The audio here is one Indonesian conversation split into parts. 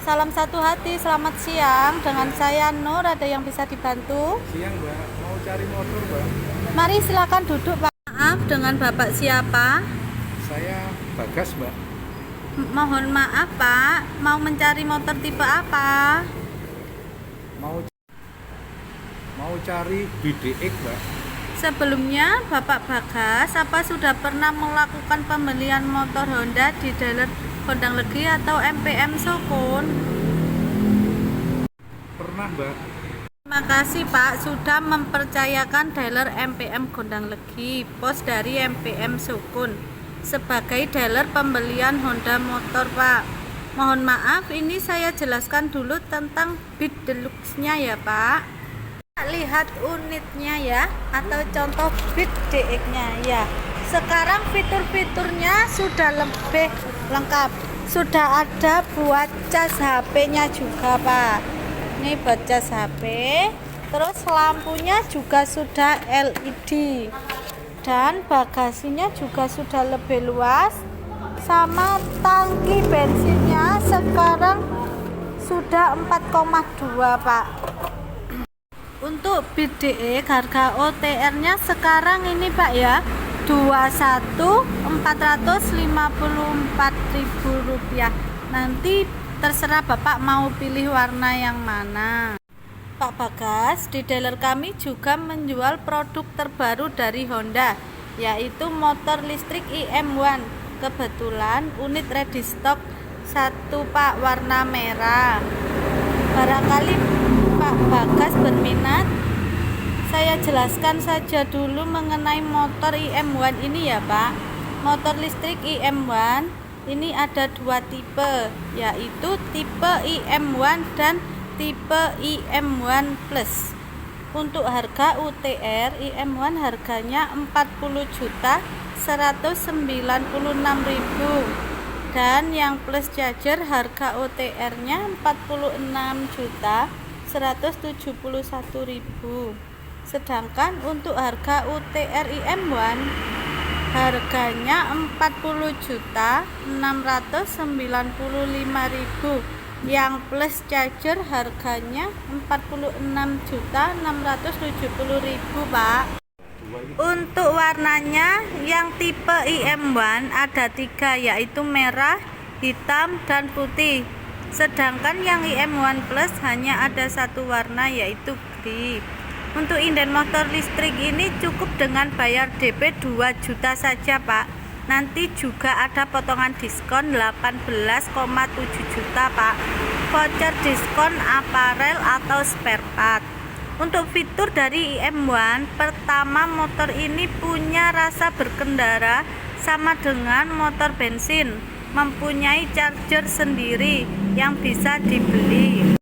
Salam satu hati, selamat siang. Dengan saya Nur, ada yang bisa dibantu? Siang Mbak, mau cari motor Mbak. Mari silakan duduk Pak. Maaf, dengan Bapak siapa? Saya Bagas Mbak. Mohon maaf Pak, mau mencari motor tipe apa? Mau mau cari BDX Mbak. Sebelumnya Bapak Bagas, apa sudah pernah melakukan pembelian motor Honda di dealer Gondang Legi atau MPM Sukun? Pernah Mbak. Terima kasih Pak sudah mempercayakan dealer MPM Gondang Legi, pos dari MPM Sukun sebagai dealer pembelian Honda motor Pak. Mohon maaf, ini saya jelaskan dulu tentang Beat Deluxe-nya ya Pak. Lihat unitnya ya, atau contoh Beat DX-nya ya. Sekarang fitur-fiturnya sudah lebih lengkap. Sudah ada buat cas HP-nya juga Pak. Ini buat cas HP. Terus lampunya juga sudah LED. Dan bagasinya juga sudah lebih luas. Sama tangki bensinnya sekarang sudah 4,2 Pak. Untuk BDE harga OTR-nya sekarang ini Pak ya, 21.454.000 rupiah. Nanti terserah Bapak mau pilih warna yang mana. Pak Bagas, di dealer kami juga menjual produk terbaru dari Honda, yaitu motor listrik IM1. Kebetulan unit ready stock satu Pak, warna merah. Barangkali Pak Bagas berminat, saya jelaskan saja dulu mengenai motor IM1 ini ya Pak. Motor listrik IM1 ini ada dua tipe, yaitu tipe IM1 dan tipe IM1 Plus. Untuk harga UTR, IM1 harganya 40.196.000 dan yang Plus Charger harga OTR-nya 46.171.000. Sedangkan untuk harga UTR IM1 harganya 40.695.000. Yang Plus Charger harganya 46.670.000 Pak. Untuk warnanya yang tipe IM1 ada tiga, yaitu merah, hitam, dan putih. Sedangkan yang IM1 Plus hanya ada satu warna, yaitu grey. Untuk inden motor listrik ini cukup dengan bayar DP 2 juta saja Pak. Nanti juga ada potongan diskon 18,7 juta Pak. Voucher diskon aparel atau spare part. Untuk fitur dari IM1, pertama motor ini punya rasa berkendara sama dengan motor bensin, mempunyai charger sendiri yang bisa dibeli,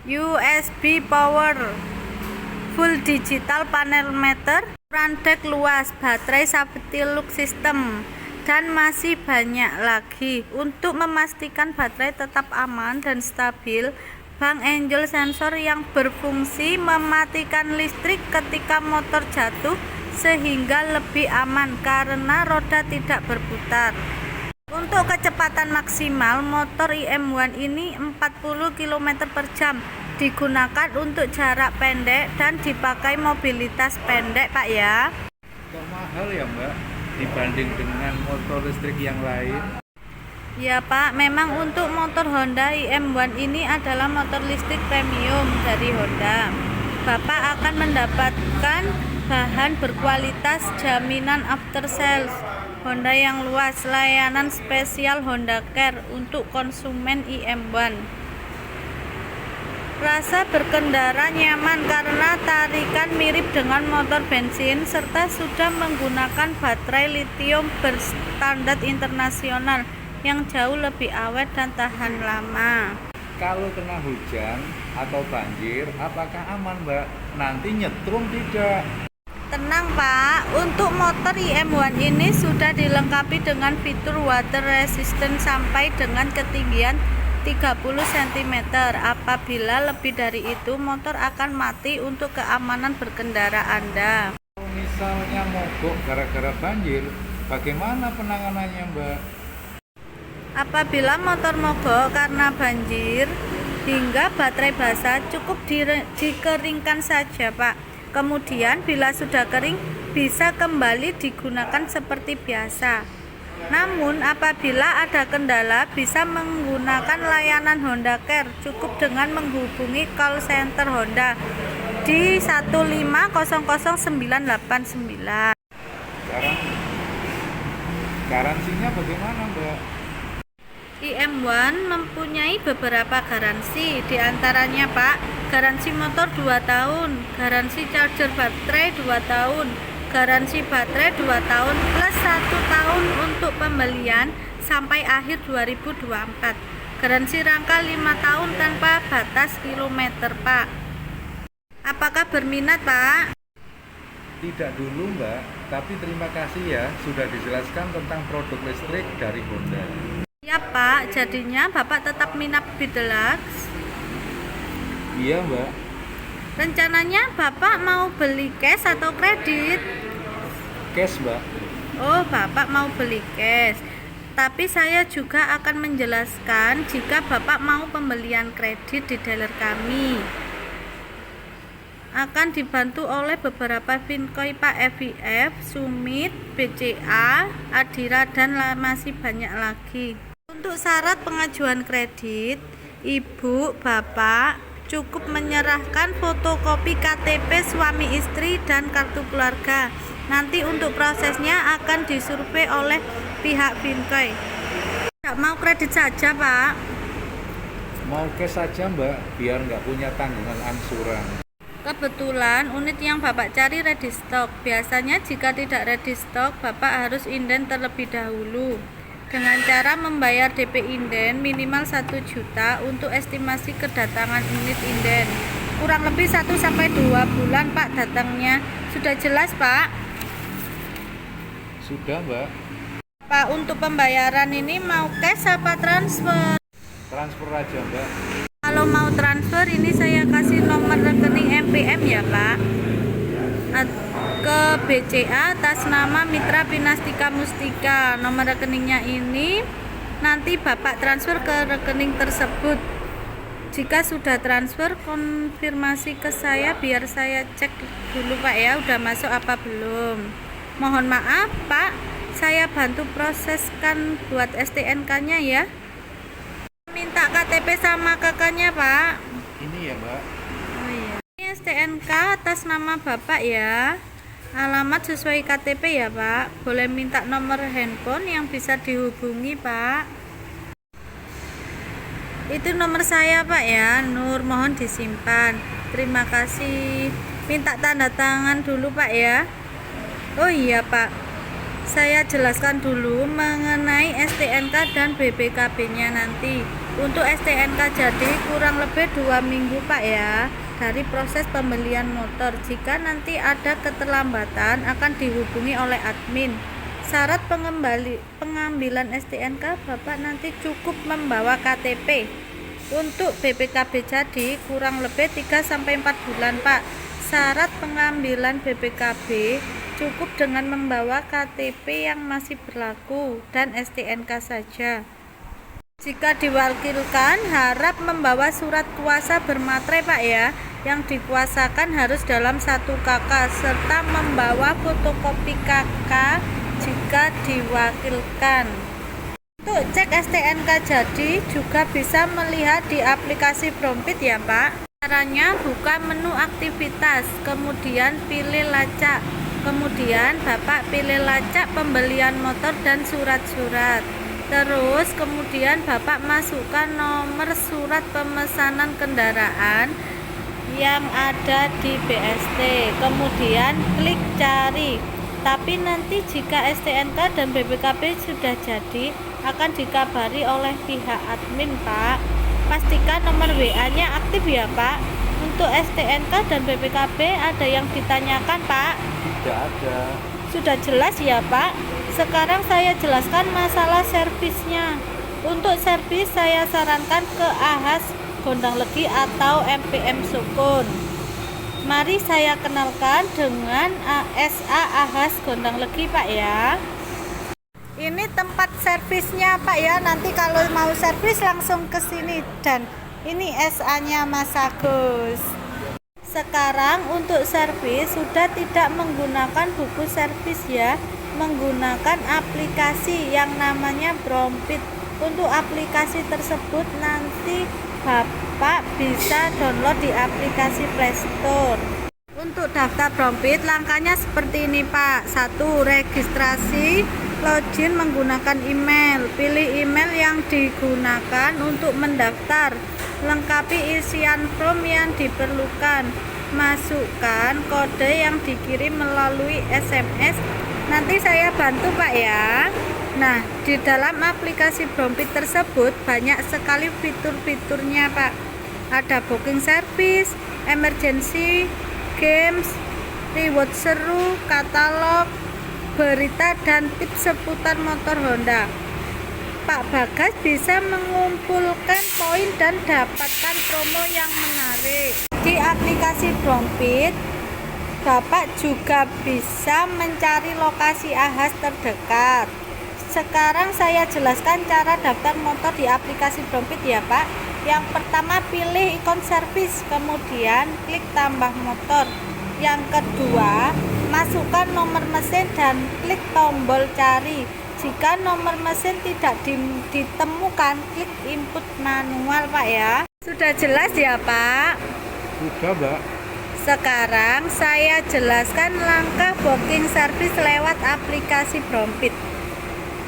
USB power, full digital panel meter, ukuran dek luas, baterai safety lock system, dan masih banyak lagi. Untuk memastikan baterai tetap aman dan stabil, Bang Angel sensor yang berfungsi mematikan listrik ketika motor jatuh sehingga lebih aman karena roda tidak berputar. Untuk kecepatan maksimal motor IM1 ini 40 km per jam, digunakan untuk jarak pendek dan dipakai mobilitas pendek Pak ya. Kok mahal ya Mbak dibanding dengan motor listrik yang lain? Ya Pak, memang untuk motor Honda IM1 ini adalah motor listrik premium dari Honda. Bapak akan mendapatkan bahan berkualitas, jaminan after sales Honda yang luas, layanan spesial Honda Care untuk konsumen IM1. Rasa berkendara nyaman karena tarikan mirip dengan motor bensin serta sudah menggunakan baterai lithium berstandar internasional yang jauh lebih awet dan tahan lama. Kalau kena hujan atau banjir, apakah aman Mbak? Nanti nyetrum tidak? Tenang Pak, untuk motor IM1 ini sudah dilengkapi dengan fitur water resistant sampai dengan ketinggian 30 cm. Apabila lebih dari itu, motor akan mati untuk keamanan berkendara Anda. Kalau misalnya mogok gara-gara banjir, bagaimana penanganannya Mbak? Apabila motor mogok karena banjir hingga baterai basah, cukup dikeringkan saja, Pak. Kemudian bila sudah kering, bisa kembali digunakan seperti biasa. Namun apabila ada kendala, bisa menggunakan layanan Honda Care. Cukup dengan menghubungi call center Honda di 1500989. Sekarang garansinya bagaimana, Mbak? IM1 mempunyai beberapa garansi, diantaranya Pak, garansi motor 2 tahun, garansi charger baterai 2 tahun, garansi baterai 2 tahun plus 1 tahun untuk pembelian sampai akhir 2024, garansi rangka 5 tahun tanpa batas kilometer, Pak. Apakah berminat, Pak? Tidak dulu, Mbak, tapi terima kasih ya sudah dijelaskan tentang produk listrik dari Honda. Ya Pak, jadinya Bapak tetap minat Deluxe. Iya, Mbak. Rencananya Bapak mau beli cash atau kredit? Cash, Mbak. Oh, Bapak mau beli cash. Tapi saya juga akan menjelaskan jika Bapak mau pembelian kredit di dealer kami. Akan dibantu oleh beberapa Finkoy, Pak, FIF, Sumit, BCA, Adira, dan masih banyak lagi. Untuk syarat pengajuan kredit, Ibu, Bapak cukup menyerahkan fotokopi KTP suami istri dan kartu keluarga. Nanti untuk prosesnya akan disurvei oleh pihak Finkoy. Tidak mau kredit saja, Pak? Mau cash saja, Mbak, biar nggak punya tanggungan angsuran. Kebetulan unit yang Bapak cari ready stock. Biasanya jika tidak ready stock, Bapak harus inden terlebih dahulu dengan cara membayar DP inden minimal 1 juta untuk estimasi kedatangan unit inden. Kurang lebih 1-2 bulan, Pak, datangnya. Sudah jelas, Pak? Sudah, Mbak. Pak, untuk pembayaran ini mau cash apa transfer? Transfer aja, Mbak. Kalau mau transfer ini saya kasih nomor rekening MPM ya, Pak, ke BCA atas nama Mitra Pinastika Mustika. Nomor rekeningnya ini nanti Bapak transfer ke rekening tersebut. Jika sudah transfer, konfirmasi ke saya biar saya cek dulu, Pak, ya udah masuk apa belum. Mohon maaf, Pak, saya bantu proseskan buat STNK-nya ya. Minta KTP sama kakaknya, Pak. Ini ya, Mbak. Oh iya. Ini STNK atas nama Bapak ya. Alamat sesuai KTP ya, Pak. Boleh minta nomor handphone yang bisa dihubungi, Pak. Itu nomor saya, Pak ya. Nur, mohon disimpan. Terima kasih. Minta tanda tangan dulu, Pak ya. Oh iya, Pak. Saya jelaskan dulu mengenai STNK dan BPKB-nya nanti. Untuk STNK jadi kurang lebih 2 minggu, Pak ya, dari proses pembelian motor. Jika nanti ada keterlambatan akan dihubungi oleh admin. Syarat pengambilan STNK, Bapak nanti cukup membawa KTP. Untuk BPKB jadi kurang lebih 3-4 bulan, Pak. Syarat pengambilan BPKB cukup dengan membawa KTP yang masih berlaku dan STNK saja. Jika diwakilkan, harap membawa surat kuasa bermaterai, Pak ya. Yang dikuasakan harus dalam 1 KK serta membawa fotokopi KK jika diwakilkan. Untuk cek STNK jadi juga bisa melihat di aplikasi Brompit ya, Pak. Caranya buka menu aktivitas, kemudian pilih lacak. Kemudian Bapak pilih lacak pembelian motor dan surat-surat. Terus kemudian Bapak masukkan nomor surat pemesanan kendaraan yang ada di BST. Kemudian klik cari. Tapi nanti jika STNK dan BPKB sudah jadi, akan dikabari oleh pihak admin, Pak. Pastikan nomor WA-nya aktif ya, Pak. Untuk STNK dan BPKB ada yang ditanyakan, Pak? Tidak ada. Sudah jelas ya, Pak. Sekarang saya jelaskan masalah servisnya. Untuk servis saya sarankan ke Ahas Gondang Legi atau MPM Sukun. Mari saya kenalkan dengan ASA Ahas Gondang Legi, Pak ya. Ini tempat servisnya Pak ya. Nanti kalau mau servis langsung ke sini. Dan ini SA-nya Mas Agus. Sekarang untuk servis sudah tidak menggunakan buku servis ya, menggunakan aplikasi yang namanya Brompit. Untuk aplikasi tersebut nanti Bapak bisa download di aplikasi Play Store. Untuk daftar Brompit langkahnya seperti ini Pak. 1. Registrasi, login menggunakan email. Pilih email yang digunakan untuk mendaftar. Lengkapi isian form yang diperlukan. Masukkan kode yang dikirim melalui SMS. Nanti saya bantu Pak ya. Nah, di dalam aplikasi Brompit tersebut banyak sekali fitur-fiturnya Pak. Ada booking service, emergency, games, reward seru, katalog, berita dan tips seputar motor Honda. Pak Bagas bisa mengumpulkan poin dan dapatkan promo yang menarik. Di aplikasi Brompit, Bapak juga bisa mencari lokasi AHAS terdekat. Sekarang saya jelaskan cara daftar motor di aplikasi Brompit ya Pak. Yang pertama pilih ikon servis, kemudian klik tambah motor. Yang kedua, masukkan nomor mesin dan klik tombol cari. Jika nomor mesin tidak ditemukan, klik input manual Pak ya. Sudah jelas ya Pak? Sudah Mbak. Sekarang saya jelaskan langkah booking service lewat aplikasi Brompit.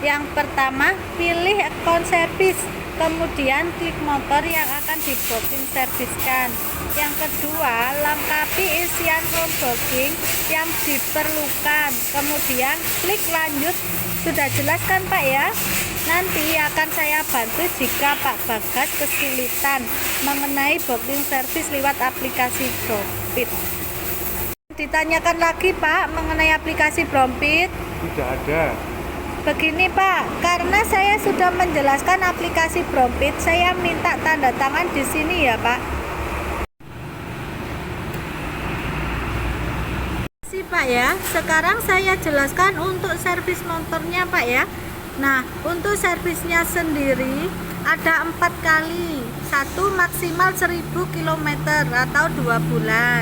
Yang pertama, pilih akun servis, kemudian klik motor yang akan di booking serviskan. Yang kedua, lengkapi isian form booking yang diperlukan, kemudian klik lanjut. Sudah jelas kan Pak ya? Nanti akan saya bantu jika Pak Bagas kesulitan mengenai booking service lewat aplikasi Brompit. Ditanyakan lagi Pak mengenai aplikasi Brompit? Tidak ada. Begini Pak, karena saya sudah menjelaskan aplikasi Brompit, saya minta tanda tangan di sini ya Pak. Pak ya, sekarang saya jelaskan untuk servis motornya Pak ya. Nah, untuk servisnya sendiri ada 4 kali. 1 maksimal 1000 km atau 2 bulan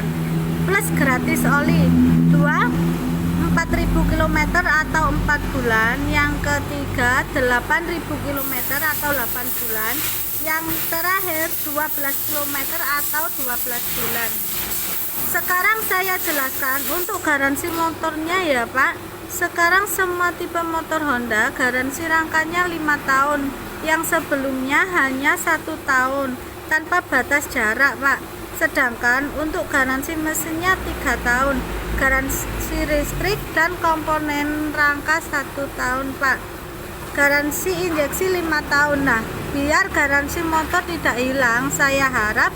plus gratis oli. 2 4000 km atau 4 bulan. Yang ketiga 8000 km atau 8 bulan. Yang terakhir 12 km atau 12 bulan. Sekarang saya jelaskan untuk garansi motornya ya Pak. Sekarang semua tipe motor Honda garansi rangkanya 5 tahun, yang sebelumnya hanya 1 tahun tanpa batas jarak Pak. Sedangkan untuk garansi mesinnya 3 tahun, garansi listrik dan komponen rangka 1 tahun Pak. Garansi injeksi 5 tahun. Nah, biar garansi motor tidak hilang, saya harap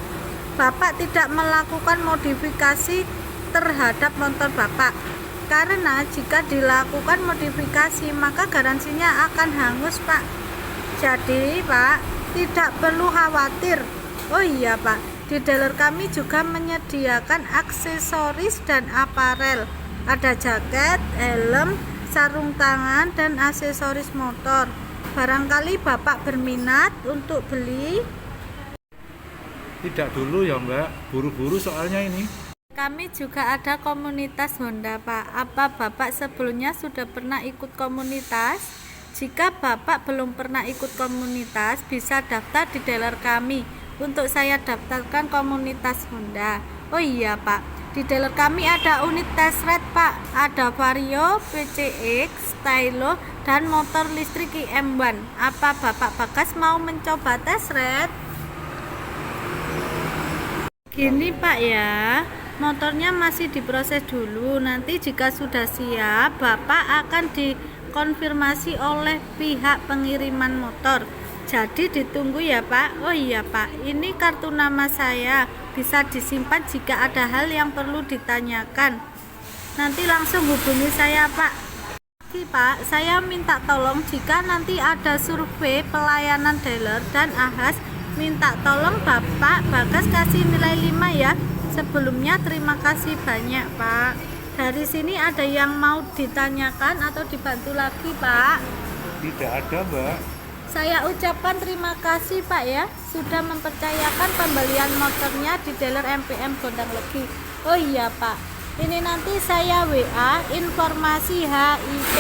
Bapak tidak melakukan modifikasi terhadap motor Bapak, karena jika dilakukan modifikasi maka garansinya akan hangus Pak. Jadi Pak, tidak perlu khawatir. Oh iya Pak, di dealer kami juga menyediakan aksesoris dan aparel. Ada jaket, helm, sarung tangan, dan aksesoris motor. Barangkali Bapak berminat untuk beli? Tidak dulu ya Mbak, buru-buru soalnya ini. Kami juga ada komunitas Honda Pak. Apa Bapak sebelumnya sudah pernah ikut komunitas? Jika Bapak belum pernah ikut komunitas, bisa daftar di dealer kami untuk saya daftarkan komunitas Honda. Oh iya Pak, di dealer kami ada unit test ride Pak. Ada Vario, PCX, Stylo, dan motor listrik IM1. Apa Bapak Bagas mau mencoba test ride? Gini Pak ya, motornya masih diproses dulu. Nanti jika sudah siap, Bapak akan dikonfirmasi oleh pihak pengiriman motor. Jadi ditunggu ya Pak. Oh iya Pak, ini kartu nama saya, bisa disimpan jika ada hal yang perlu ditanyakan. Nanti langsung hubungi saya Pak. Pak, saya minta tolong jika nanti ada survei pelayanan dealer dan AHAS, minta tolong Bapak Bagas kasih nilai 5 ya. Sebelumnya terima kasih banyak Pak. Dari sini ada yang mau ditanyakan atau dibantu lagi Pak? Tidak ada Mbak. Saya ucapkan terima kasih Pak ya, sudah mempercayakan pembelian motornya di dealer MPM Gondang Legi. Oh iya Pak, ini nanti saya WA informasi HIP.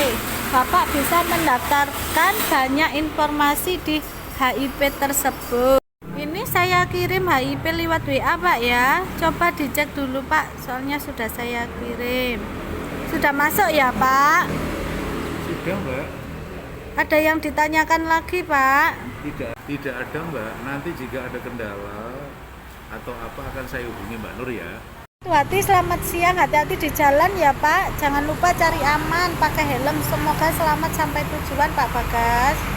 Bapak bisa mendaftarkan banyak informasi di HIP tersebut. Ini saya kirim HIP lewat WA Pak ya, coba dicek dulu Pak, soalnya sudah saya kirim. Sudah masuk ya Pak? Sudah Mbak. Ada yang ditanyakan lagi Pak? Tidak ada Mbak. Nanti jika ada kendala atau apa akan saya hubungi Mbak Nur ya. Hati, selamat siang, hati-hati di jalan ya Pak. Jangan lupa cari aman, pakai helm. Semoga selamat sampai tujuan Pak Bagas.